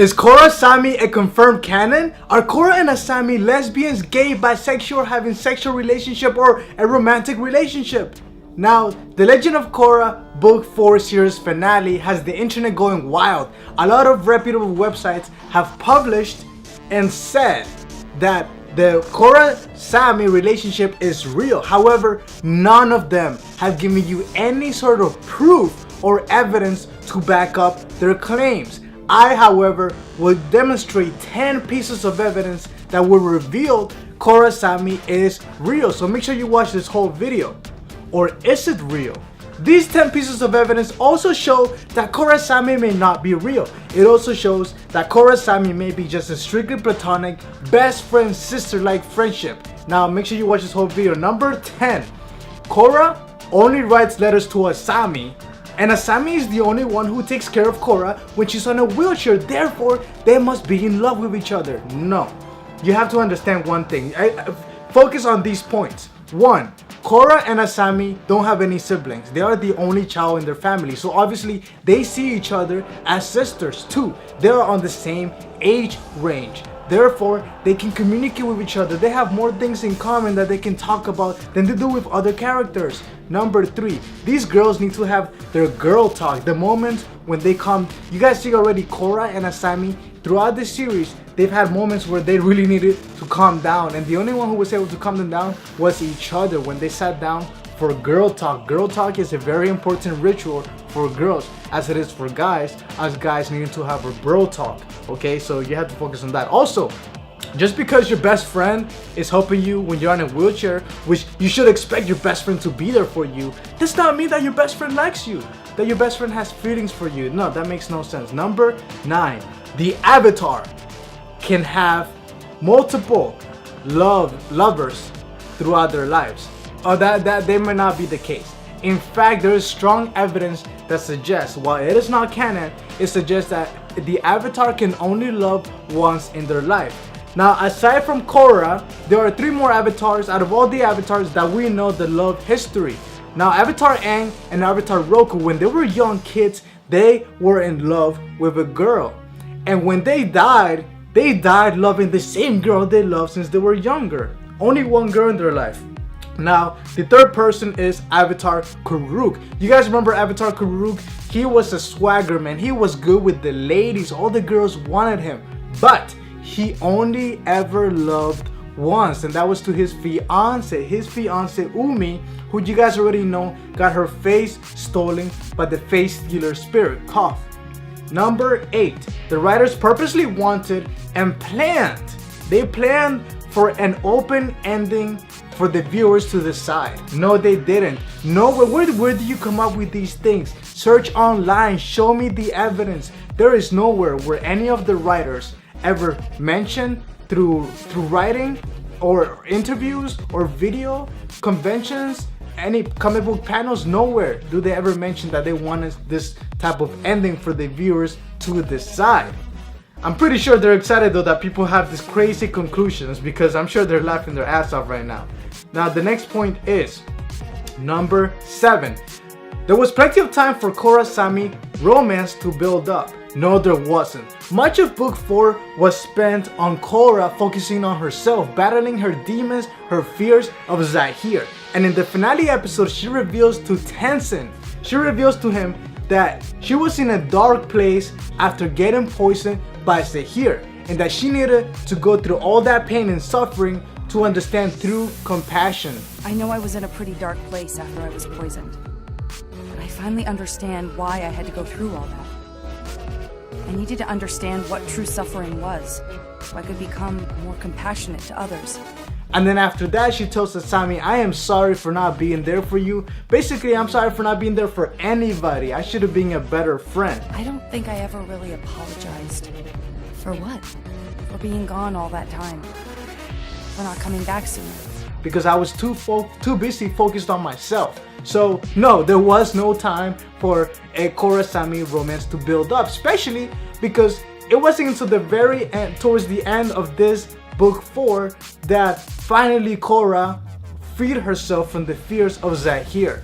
Is Korra Asami a confirmed canon? Are Korra and Asami lesbians, gay, bisexual, having sexual relationship, or a romantic relationship? Now, The Legend of Korra Book 4 series finale has the internet going wild. A lot of reputable websites have published and said that the Korrasami relationship is real. However, none of them have given you any sort of proof or evidence to back up their claims. I, however, will demonstrate 10 pieces of evidence that will reveal Korrasami is real. So make sure you watch this whole video. Or is it real? These 10 pieces of evidence also show that Korrasami may not be real. It also shows that Korrasami may be just a strictly platonic best friend sister-like friendship. Now make sure you watch this whole video. Number 10. Korra only writes letters to Asami, and Asami is the only one who takes care of Korra when she's on a wheelchair. Therefore, they must be in love with each other. No. You have to understand one thing. Focus on these points. 1. Korra and Asami don't have any siblings. They are the only child in their family. So obviously they see each other as sisters. 2. They are on the same age range. Therefore, they can communicate with each other. They have more things in common that they can talk about than they do with other characters. Number 3. These girls need to have their girl talk. The moment when they come, you guys see already Korra and Asami throughout the series, they've had moments where they really needed to calm down, and the only one who was able to calm them down was each other when they sat down for girl talk. Girl talk is a very important ritual for girls, as it is for guys, as guys needing to have a bro talk. Okay, so you have to focus on that. Also, just because your best friend is helping you when you're in a wheelchair, which you should expect your best friend to be there for you, does not mean that your best friend likes you, that your best friend has feelings for you. No, that makes no sense. Number 9. The Avatar can have multiple lovers throughout their lives. Or that they may not be the case. In fact, there is strong evidence that suggests, while it is not canon, it suggests that the Avatar can only love once in their life. Now, aside from Korra, there are 3 more avatars out of all the avatars that we know the love history. Now, Avatar Aang and Avatar Roku, when they were young kids, they were in love with a girl. And when they died loving the same girl they loved since they were younger. Only one girl in their life. Now, the third person is Avatar Kuruk. You guys remember Avatar Kuruk? He was a swagger man. He was good with the ladies. All the girls wanted him. But he only ever loved once, and that was to his fiance. His fiance Umi, who you guys already know, got her face stolen by the face stealer spirit, Koth. Number 8. The writers purposely wanted and planned. They planned for an open ending for the viewers to decide. No, they didn't. No, where do you come up with these things? Search online. Show me the evidence. There is nowhere where any of the writers ever mentioned through writing or interviews or video conventions, any comic book panels, nowhere do they ever mention that they wanted this type of ending for the viewers to decide. I'm pretty sure they're excited though that people have these crazy conclusions, because I'm sure they're laughing their ass off right now. Now the next point is number 7. There was plenty of time for Korrasami romance to build up. No, there wasn't. Much of book 4 was spent on Korra focusing on herself, battling her demons, her fears of Zahir. And in the finale episode, she reveals to Tenzin, she reveals to him that she was in a dark place after getting poisoned by Zahir, and that she needed to go through all that pain and suffering to understand through compassion. I know I was in a pretty dark place after I was poisoned, but I finally understand why I had to go through all that. I needed to understand what true suffering was, so I could become more compassionate to others. And then after that, she tells Asami, I am sorry for not being there for you. Basically, I'm sorry for not being there for anybody. I should have been a better friend. I don't think I ever really apologized. For what? For being gone all that time. For not coming back sooner. Because I was too busy focused on myself. So no, there was no time for a Korrasami romance to build up, especially because it wasn't until the very end, towards the end of this book 4, that finally Korra freed herself from the fears of Zahir.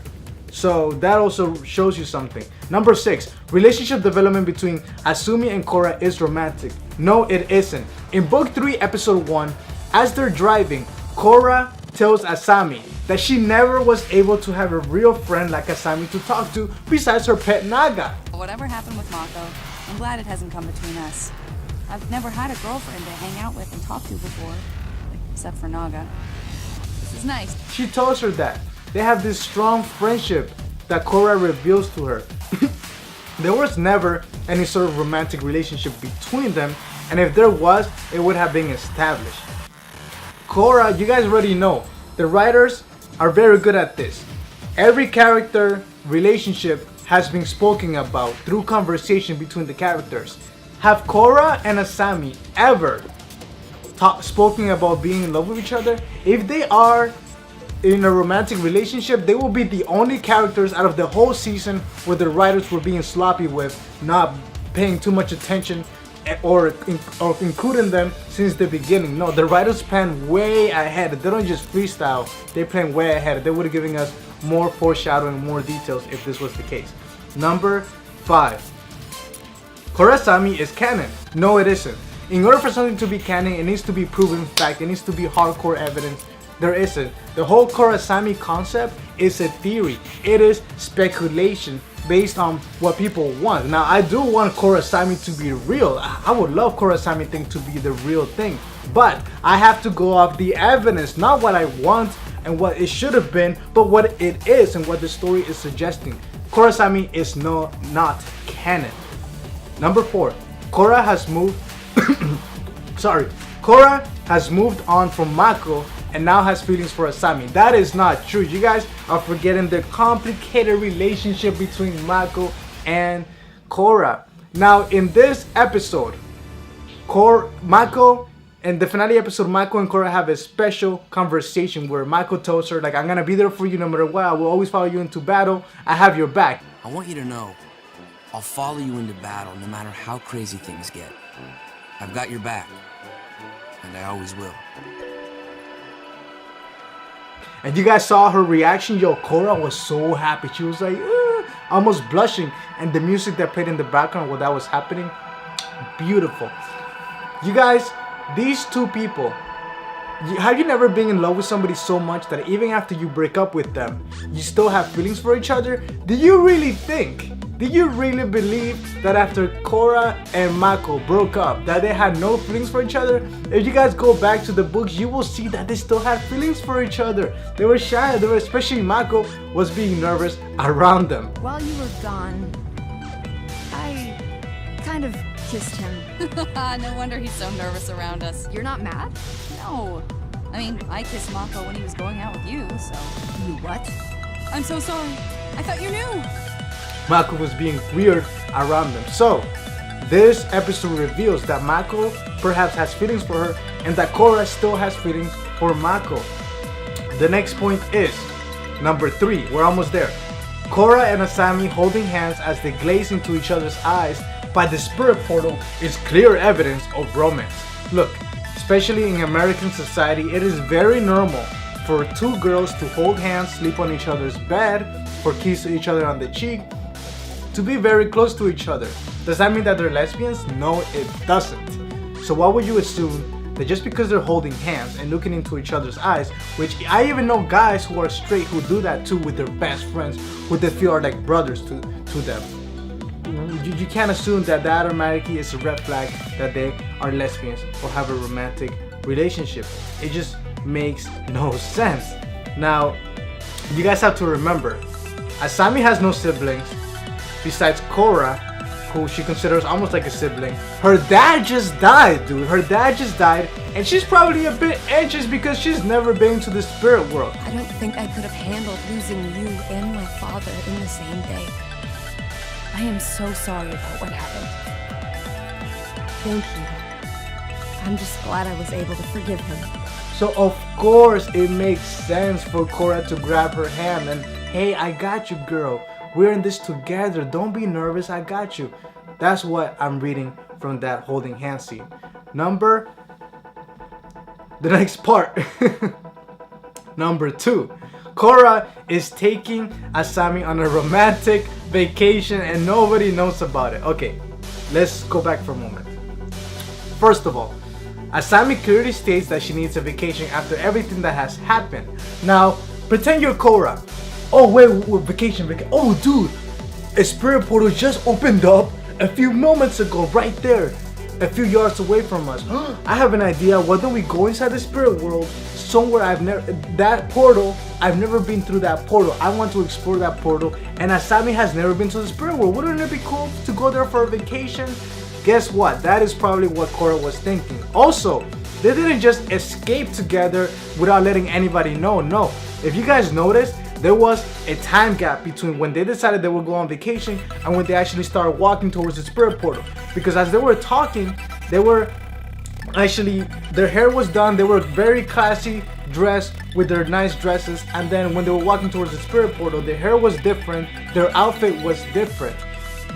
So that also shows you something. Number 6, relationship development between Asumi and Korra is romantic. No, it isn't. In book 3, episode 1, as they're driving, Korra tells Asami that she never was able to have a real friend like Asami to talk to besides her pet Naga. Whatever happened with Mako, I'm glad it hasn't come between us. I've never had a girlfriend to hang out with and talk to before, except for Naga. This is nice. She tells her that they have this strong friendship that Korra reveals to her. There was never any sort of romantic relationship between them, and if there was, it would have been established. Korra, you guys already know, the writers are very good at this. Every character relationship has been spoken about through conversation between the characters. Have Korra and Asami ever spoken about being in love with each other? If they are in a romantic relationship, they will be the only characters out of the whole season where the writers were being sloppy with, not paying too much attention or including them since the beginning. No, the writers plan way ahead. They don't just freestyle, they plan way ahead. They would have given us more foreshadowing, more details if this was the case. Number 5, Korrasami is canon. No, it isn't. In order for something to be canon, it needs to be proven fact. It needs to be hardcore evidence. There isn't. The whole Korrasami concept is a theory. It is speculation based on what people want. Now, I do want Korrasami to be real. I would love Korrasami thing to be the real thing. But I have to go off the evidence, not what I want and what it should have been, but what it is and what the story is suggesting. Korrasami is not canon. Number 4, Korra has moved Korra has moved on from Mako and now has feelings for Asami. That is not true. You guys are forgetting the complicated relationship between Mako and Korra. Now, in this episode, Mako, in the finale episode, Mako and Korra have a special conversation where Mako tells her, like, I'm gonna be there for you no matter what. I will always follow you into battle. I have your back. I want you to know, I'll follow you into battle no matter how crazy things get. I've got your back, and I always will. And you guys saw her reaction. Yo, Korra was so happy. She was like, almost blushing. And the music that played in the background while that was happening, beautiful. You guys, these two people, have you never been in love with somebody so much that even after you break up with them, you still have feelings for each other? Do you really believe that after Korra and Mako broke up, that they had no feelings for each other? If you guys go back to the books, you will see that they still had feelings for each other. They were shy, especially Mako was being nervous around them. While you were gone, I kind of kissed him. No wonder he's so nervous around us. You're not mad? No. I mean, I kissed Mako when he was going out with you, so... You what? I'm so sorry. I thought you knew. Mako was being weird around them. So, this episode reveals that Mako perhaps has feelings for her and that Korra still has feelings for Mako. The next point is number 3. We're almost there. Korra and Asami holding hands as they glaze into each other's eyes by the spirit portal is clear evidence of romance. Look, especially in American society, it is very normal for two girls to hold hands, sleep on each other's bed, or kiss each other on the cheek, to be very close to each other. Does that mean that they're lesbians? No, it doesn't. So why would you assume that just because they're holding hands and looking into each other's eyes, which I even know guys who are straight who do that too with their best friends, who they feel are like brothers to them. You can't assume that that automatically is a red flag that they are lesbians or have a romantic relationship. It just makes no sense. Now, you guys have to remember, Asami has no siblings besides Korra, who she considers almost like a sibling. Her dad just died, dude. Her dad just died, and she's probably a bit anxious because she's never been to the spirit world. I don't think I could have handled losing you and my father in the same day. I am so sorry about what happened. Thank you. I'm just glad I was able to forgive him. So of course it makes sense for Korra to grab her hand and, hey, I got you, girl. We're in this together. Don't be nervous. I got you. That's what I'm reading from that holding hand scene. The next part. Number 2. Korra is taking Asami on a romantic vacation and nobody knows about it. Okay, let's go back for a moment. First of all, Asami clearly states that she needs a vacation after everything that has happened. Now, pretend you're Korra. Oh wait, vacation. Oh dude, a spirit portal just opened up a few moments ago right there, a few yards away from us. I have an idea. Why don't we go inside the spirit world somewhere I've never been through that portal. I want to explore that portal, and Asami has never been to the spirit world. Wouldn't it be cool to go there for a vacation? Guess what? That is probably what Korra was thinking. Also, they didn't just escape together without letting anybody know. No, if you guys noticed, there was a time gap between when they decided they would go on vacation and when they actually started walking towards the spirit portal. Because as they were talking, they were actually, their hair was done, they were very classy dressed with their nice dresses, and then when they were walking towards the spirit portal, their hair was different, their outfit was different.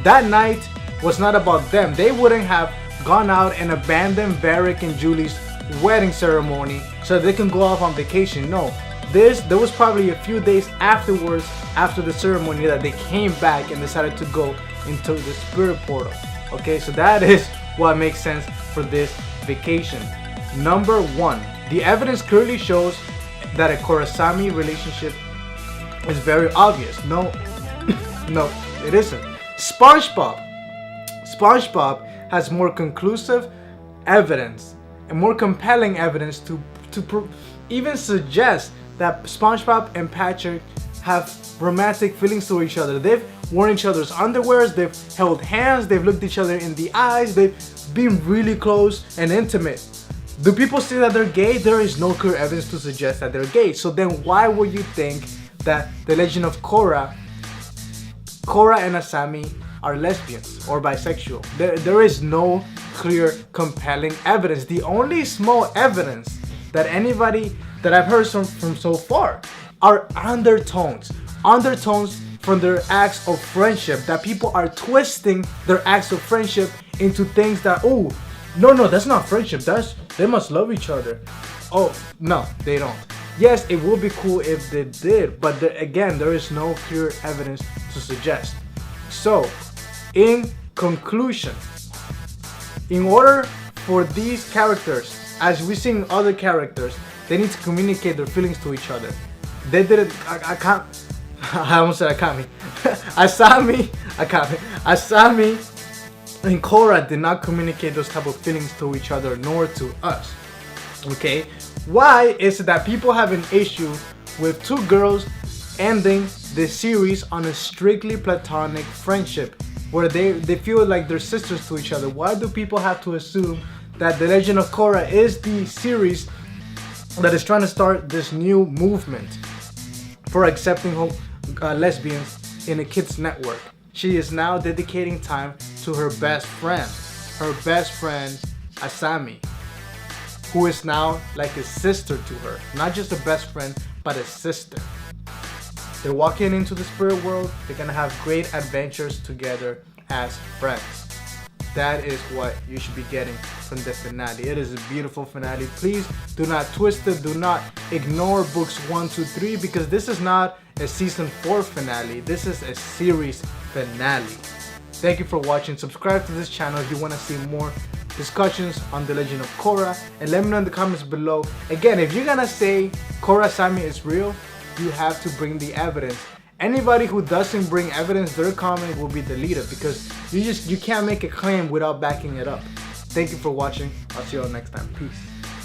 That night was not about them. They wouldn't have gone out and abandoned Varric and Julie's wedding ceremony so they can go off on vacation. No. There was probably a few days afterwards, after the ceremony, that they came back and decided to go into the spirit portal. Okay, so that is what makes sense for this vacation. Number one, the evidence clearly shows that a Korrasami relationship is very obvious. No, no, it isn't. SpongeBob has more conclusive evidence and more compelling evidence to even suggest that SpongeBob and Patrick have romantic feelings to each other. They've worn each other's underwears, they've held hands, they've looked each other in the eyes, they've been really close and intimate. Do people say that they're gay? There is no clear evidence to suggest that they're gay. So then why would you think that the legend of Korra and Asami are lesbians or bisexual? There is no clear, compelling evidence. The only small evidence that anybody that I've heard from so far are undertones from their acts of friendship, that people are twisting their acts of friendship into things that, oh, no, that's not friendship, they must love each other. Oh, no, they don't. Yes, it would be cool if they did, but again, there is no clear evidence to suggest. So, in conclusion, in order for these characters, as we see in other characters, they need to communicate their feelings to each other. They didn't. I almost said Akami. Asami and Korra did not communicate those type of feelings to each other, nor to us. Okay? Why is it that people have an issue with two girls ending the series on a strictly platonic friendship, where they feel like they're sisters to each other? Why do people have to assume that The Legend of Korra is the series that is trying to start this new movement for accepting lesbians in a kids network? She is now dedicating time to her best friend Asami, who is now like a sister to her. Not just a best friend, but a sister. They're walking into the spirit world. They're gonna have great adventures together as friends. That is what you should be getting from the finale. It is a beautiful finale. Please do not twist it. Do not ignore books 1, 2, 3, because this is not a season 4 finale. This is a series finale. Thank you for watching. Subscribe to this channel if you want to see more discussions on The Legend of Korra, and let me know in the comments below. Again, if you're gonna say Korrasami is real, you have to bring the evidence. Anybody who doesn't bring evidence, their comment will be deleted, because you can't make a claim without backing it up. Thank you for watching. I'll see you all next time. Peace.